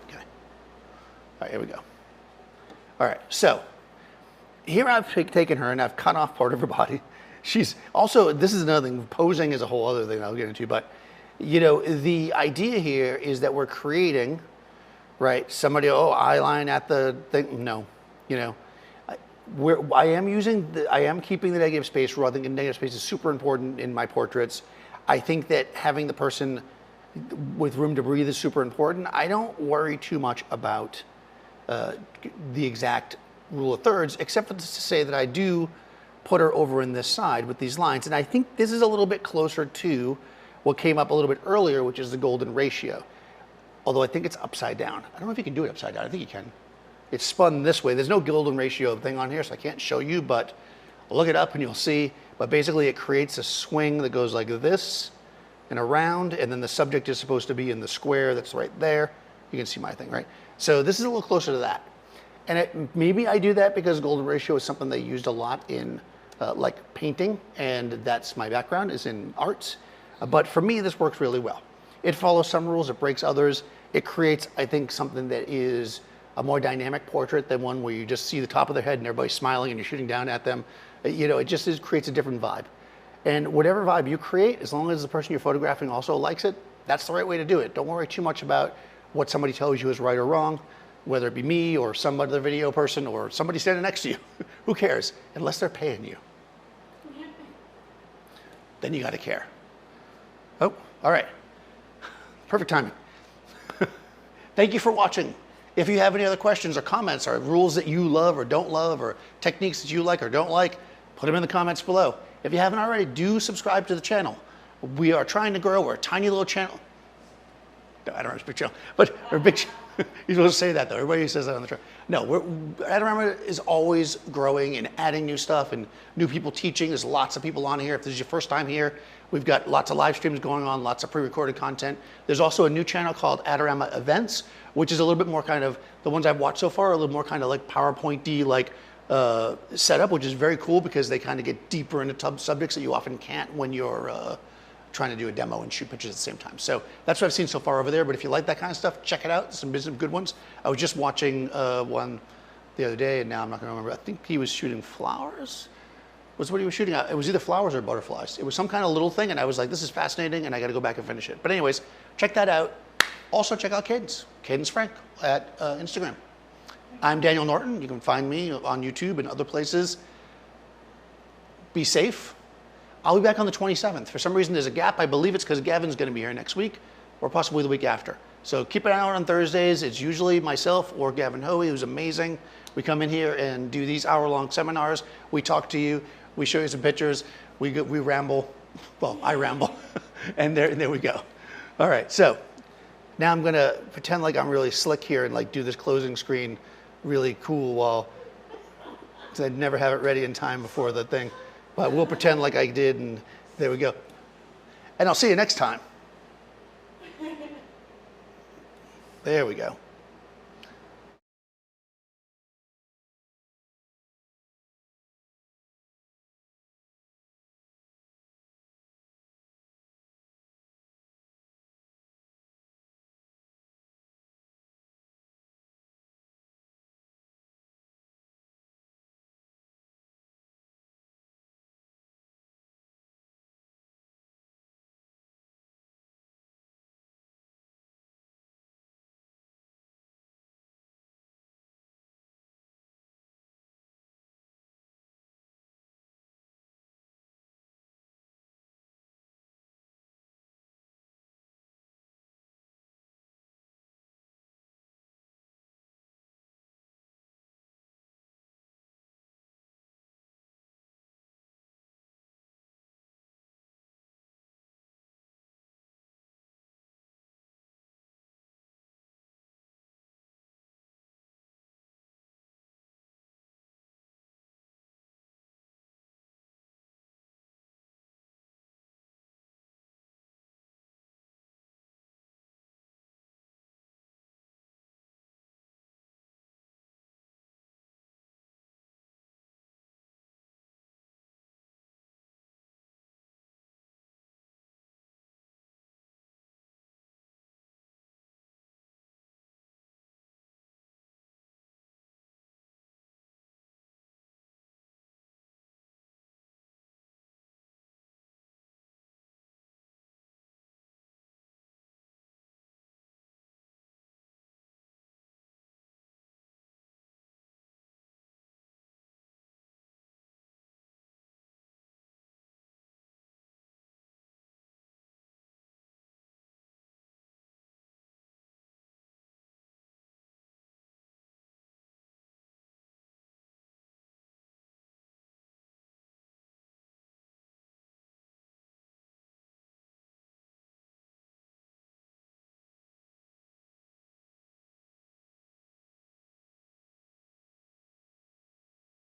Okay. All right, here we go. All right, so here I've taken her and I've cut off part of her body. She's also, this is another thing, posing is a whole other thing I'll get into, but you know, the idea here is that we're creating, right, somebody, oh, eye line at the thing, no, you know. I am keeping the negative space rule. I think the negative space is super important in my portraits. I think that having the person with room to breathe is super important. I don't worry too much about the exact rule of thirds, except for to say that I do put her over in this side with these lines. And I think this is a little bit closer to what came up a little bit earlier, which is the golden ratio. Although I think it's upside down. I don't know if you can do it upside down. I think you can. It's spun this way. There's no golden ratio thing on here, so I can't show you, but look it up and you'll see. But basically it creates a swing that goes like this and around, and then the subject is supposed to be in the square that's right there. You can see my thing, right? So this is a little closer to that. And maybe I do that because golden ratio is something they used a lot in like painting, and that's my background is in arts. But for me, this works really well. It follows some rules, it breaks others. It creates, I think, something that is a more dynamic portrait than one where you just see the top of their head and everybody's smiling and you're shooting down at them. You know, it just creates a different vibe. And whatever vibe you create, as long as the person you're photographing also likes it, that's the right way to do it. Don't worry too much about what somebody tells you is right or wrong, whether it be me or some other video person or somebody standing next to you. Who cares? Unless they're paying you. Then you gotta care. Oh, all right. Perfect timing. Thank you for watching. If you have any other questions or comments or rules that you love or don't love or techniques that you like or don't like, put them in the comments below. If you haven't already, do subscribe to the channel. We are trying to grow. We're a tiny little channel. No, I don't know if it's a big channel, but we're a big You're supposed to say that though. Everybody says that on the channel. No, Adorama is always growing and adding new stuff and new people teaching. There's lots of people on here. If this is your first time here, we've got lots of live streams going on, lots of pre-recorded content. There's also a new channel called Adorama Events, which is a little bit more kind of, the ones I've watched so far are a little more kind of like PowerPoint-y like setup, which is very cool because they kind of get deeper into subjects that you often can't when you're trying to do a demo and shoot pictures at the same time. So that's what I've seen so far over there. But if you like that kind of stuff, check it out. Some good ones. I was just watching one the other day, and now I'm not going to remember. I think he was shooting flowers. Was what he was shooting at. It was either flowers or butterflies. It was some kind of little thing, and I was like, this is fascinating, and I got to go back and finish it. But anyways, check that out. Also check out Cadence Frank at Instagram. I'm Daniel Norton. You can find me on YouTube and other places. Be safe. I'll be back on the 27th. For some reason, there's a gap. I believe it's because Gavin's going to be here next week or possibly the week after. So keep an eye out on Thursdays. It's usually myself or Gavin Hoey, who's amazing. We come in here and do these hour-long seminars. We talk to you. We show you some pictures. We ramble. Well, I ramble. And there we go. All right. So now I'm going to pretend like I'm really slick here and like do this closing screen really cool while I'd never have it ready in time before the thing. But we'll pretend like I did, and there we go. And I'll see you next time. There we go.